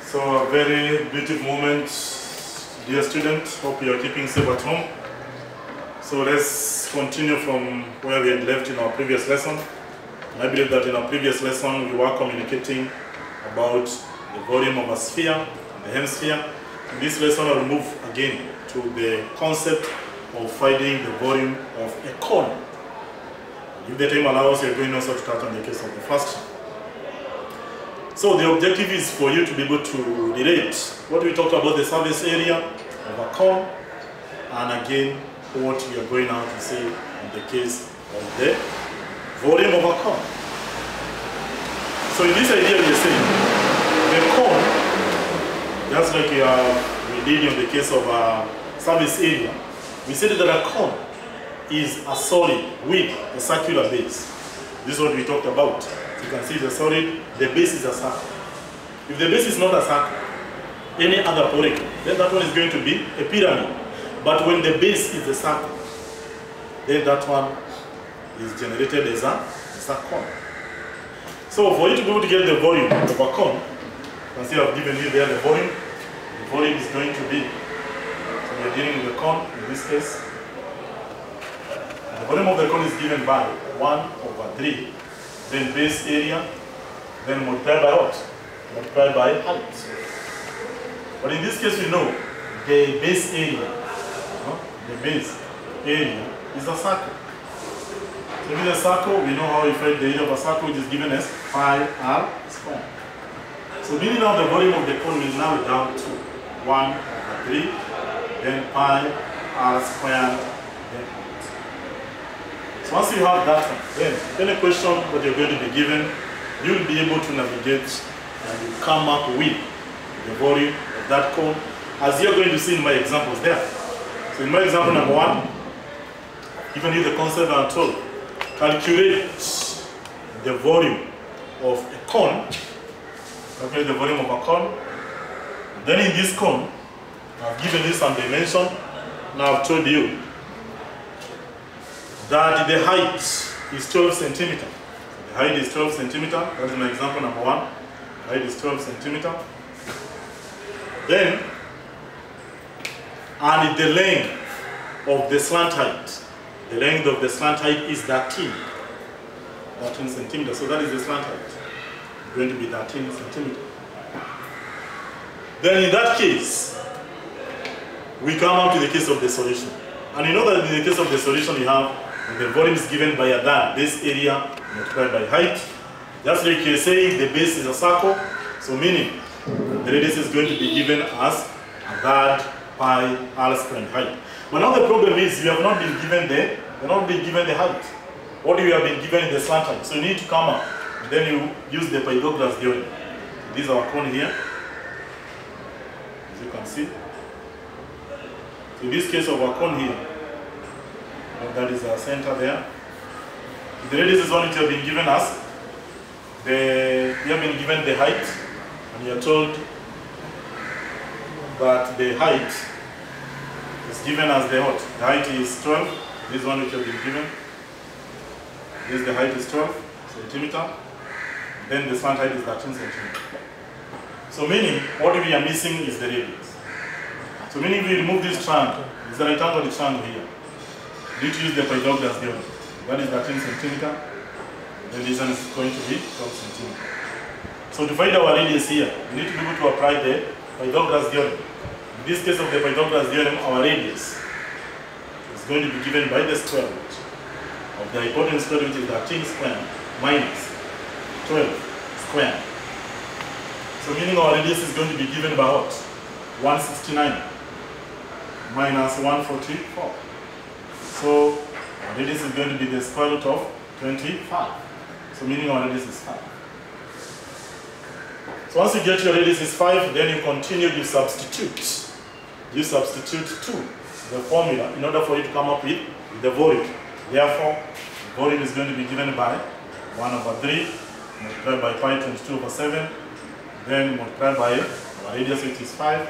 So a very beautiful moment, dear students. Hope you are keeping safe at home. So let's continue from where we had left in our previous lesson. I believe that in our previous lesson we were communicating about the volume of a sphere, the hemisphere. In this lesson I'll move again to the concept of finding the volume of a cone. If the time allows, you're going also to touch on the case of the first. So the objective is for you to be able to relate what we talked about the surface area of a cone, and again what we are going now to say in the case of the volume of a cone. So in this idea we are saying the cone, just like we did in the case of a surface area, we said that a cone is a solid with a circular base. This is what we talked about. So you can see the solid, the base is a circle. If the base is not a circle, any other polygon, then that one is going to be a pyramid. But when the base is a circle, then that one is generated as a cone. So for you to be able to get the volume of a cone, you can see I've given you there the volume. The volume is going to be, so we're dealing with the cone in this case. The volume of the cone is given by 1/3, then base area, then multiplied by what? Multiplied by height. But in this case we know the base area, is a circle. So if it's a circle, we know how we find the area of a circle, which is given as pi r squared. So meaning now the volume of the cone is now down to 1/3, then pi r squared. So once you have that one, then any question that you're going to be given, you'll be able to navigate and you come up with the volume of that cone, as you're going to see in my examples there. So in my example number 1, given you the concept I'm told, calculate the volume of a cone, calculate the volume of a cone. Then in this cone, I've given you some dimension. Now I've told you that the height is 12 centimeter. The height is 12 centimeter. That is my example number 1. The height is 12 centimeter. Then, and the length of the slant height. The length of the slant height is 13 centimeters. So that is the slant height. It's going to be 13 centimeters. Then in that case, we come up to the case of the solution. And you know that in the case of the solution you have the volume is given by a that base area multiplied by height. Just like you're saying the base is a circle, so meaning the radius is going to be given as a that pi r squared height. But now the problem is we have not been given the height. What we have been given is the slant height. So you need to come up. Then you use the Pythagoras theorem. This is our cone here, as you can see. So in this case of our cone here, that is our center there. The radius is one which have been given us. We have been given the height, and you are told that the height is given as the what? The height is 12. This one which have been given. This the height is 12 centimeter. Then the slant height is 13 centimeter. So meaning what we are missing is the radius. So meaning we remove this triangle. This is the right angle of the triangle here. You need to use the Pythagoras theorem. That is 13 centimeter. The distance is going to be 12 centimeter. So to find our radius here, we need to be able to apply the Pythagoras theorem. In this case of the Pythagoras theorem, our radius is going to be given by the square root of the hypotenuse square, which is 13 squared minus 12 squared. So meaning our radius is going to be given by what? 169 minus 144. So our radius is going to be the square root of 25. So meaning our radius is 5. So once you get your radius is 5, then you continue, you substitute. You substitute to the formula in order for you to come up with the volume. Therefore, the volume is going to be given by 1/3 multiplied by pi 22/7, then multiplied by our radius, which is 5,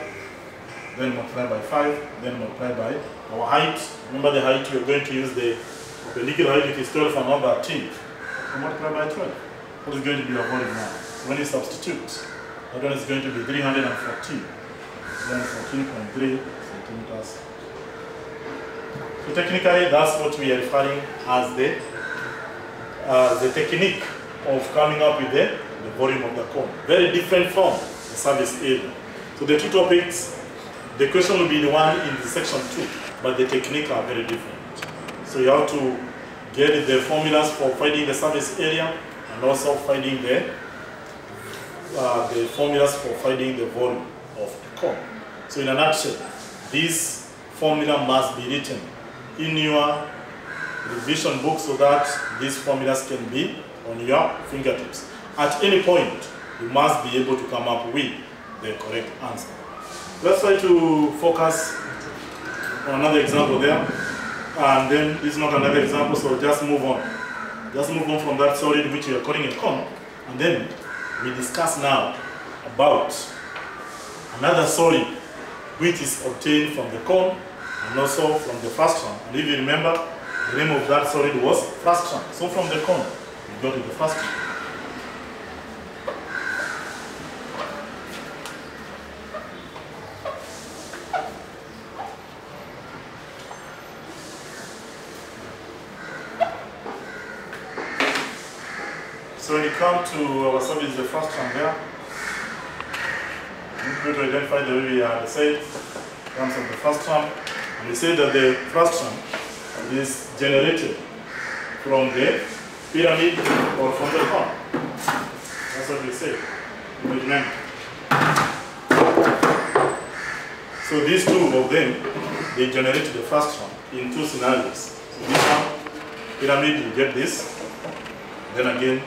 then multiplied by 5, then multiplied by our height. Remember the height, we are going to use the perpendicular height, which is 12 and not 13. So multiply by 12. What is going to be our volume now? So when you substitute, That one is going to be 314.3 centimeters. So technically, that's what we are referring as the technique of coming up with the volume of the cone. Very different from the surface area. So the two topics, the question will be the one in the section 2, but the technique are very different. So you have to get the formulas for finding the surface area and also finding the formulas for finding the volume of the cone. So in a nutshell, this formula must be written in your revision book so that these formulas can be on your fingertips. At any point, you must be able to come up with the correct answer. Let's try to focus on another example there. And then this is not another example, so just move on. Just move on from that solid which we are calling a cone. And then we discuss now about another solid which is obtained from the cone and also from the frustum. And if you remember, the name of that solid was frustum. So from the cone, we go to the frustum. So when you come to our surface, the frustum there, we need to identify the way we had said in terms of the frustum. And we say that the frustum is generated from the pyramid or from the cone. That's what we say. Remember. So these two of them, they generate the frustum in two scenarios. So this one, pyramid, you get this. Then again, in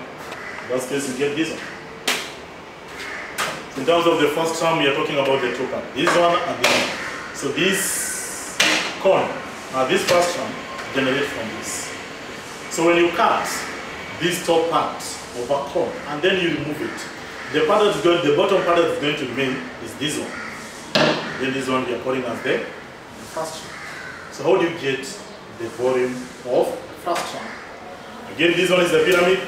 that case, you get this one. In terms of the first term, we are talking about the two parts. This one and this one. So this cone, this first term, generates from this. So when you cut this top part of a cone and then you remove it, the part that's going, the bottom part that's going to remain is this one. Then this one we are calling as the first term. So how do you get the volume of the first term? Again, this one is the pyramid.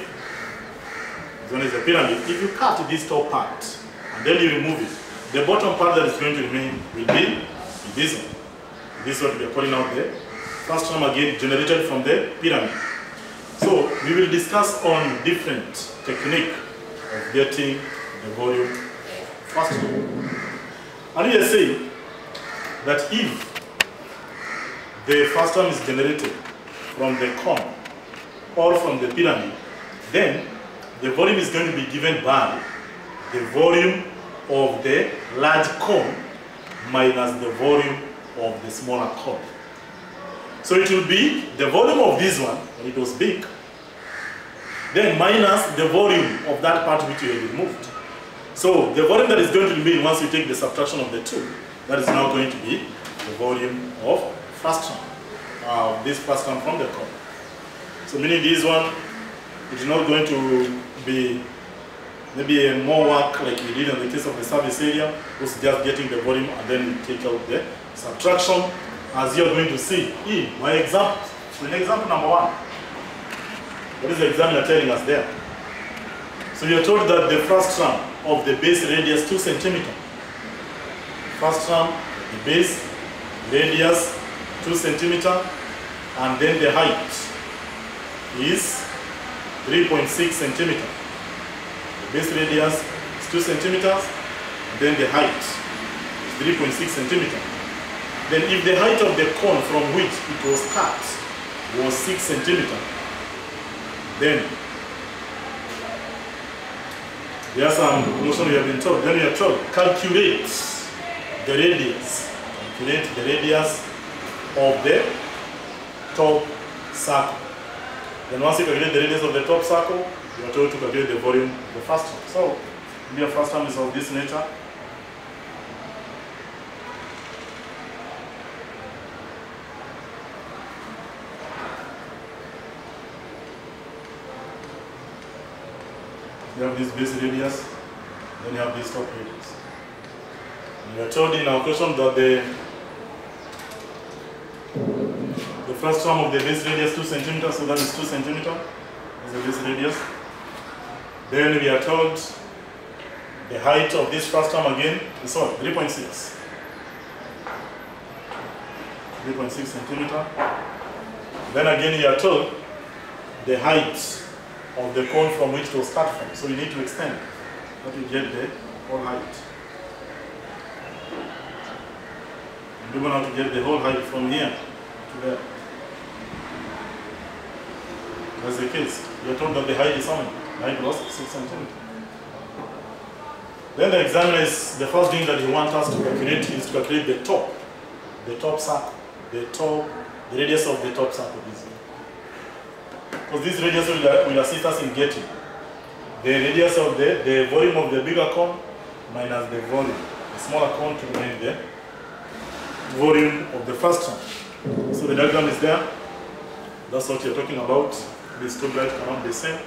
This one is the pyramid. If you cut this top part and then you remove it, the bottom part that is going to remain will be this one. This is what we are calling out the first term, again generated from the pyramid. So we will discuss on different technique of getting the volume of first term. And we are saying that if the first term is generated from the cone or from the pyramid, then the volume is going to be given by the volume of the large cone minus the volume of the smaller cone. So it will be the volume of this one, when it was big, then minus the volume of that part which you have removed. So the volume that is going to remain once you take the subtraction of the two, that is now going to be the volume of frustum, this frustum from the cone. So meaning this one, it is not going to be maybe a more work like we did in the case of the surface area, was just getting the volume and then we take out the subtraction, as you are going to see in my example. So in example number 1, what is the examiner telling us there? So you are told that the frustum of the base radius 2 cm. Frustum, the base radius 2 cm, and then the height is 3.6 cm. The base radius is 2 centimeters, then the height is 3.6 cm. Then if the height of the cone from which it was cut was 6 cm, then there are some notion we have been told. Then we are told, calculate the radius. Calculate the radius of the top circle. Then once you calculate the radius of the top circle, you are told to calculate the volume of the first term. So, the first term is of this nature. You have this base radius, then you have this top radius. And we are told in our question that the first term of the base radius 2 cm, so that is 2 cm is the base radius. Then we are told The height of this frustum again is what? 3.6. 3.6 centimeter. Then again you are told the height of the cone from which to start from. So you need to extend that you get the whole height. You don't have to get the whole height from here to there. That's the case. You're told that the height is how many? 9 plus 6 centimeters. Then the examiner is, the first thing that he wants us to calculate is to calculate the top circle, the radius of the top circle. Because this radius will assist us in getting the radius of the volume of the bigger cone minus the volume, the smaller cone to remain the volume of the first one. So the diagram is there. That's what you're talking about. These two graphs cannot be the same.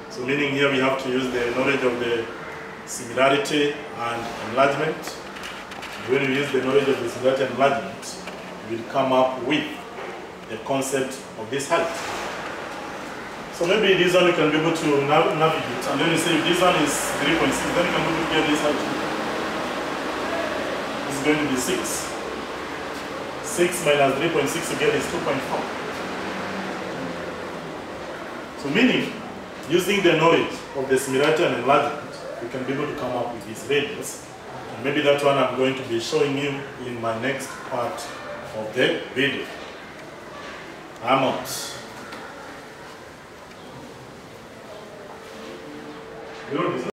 So meaning here we have to use the knowledge of the similarity and enlargement. When we use the knowledge of the similarity and enlargement, we will come up with the concept of this height. So maybe this one you can be able to navigate, and then you say if this one is 3.6, then you can be able to get this height. This is going to be 6. 6 minus 3.6 again is 2.4. So meaning, using the knowledge of the similarity and enlargement, we can be able to come up with this radius. And maybe that one I'm going to be showing you in my next part of the video. I'm out. You know this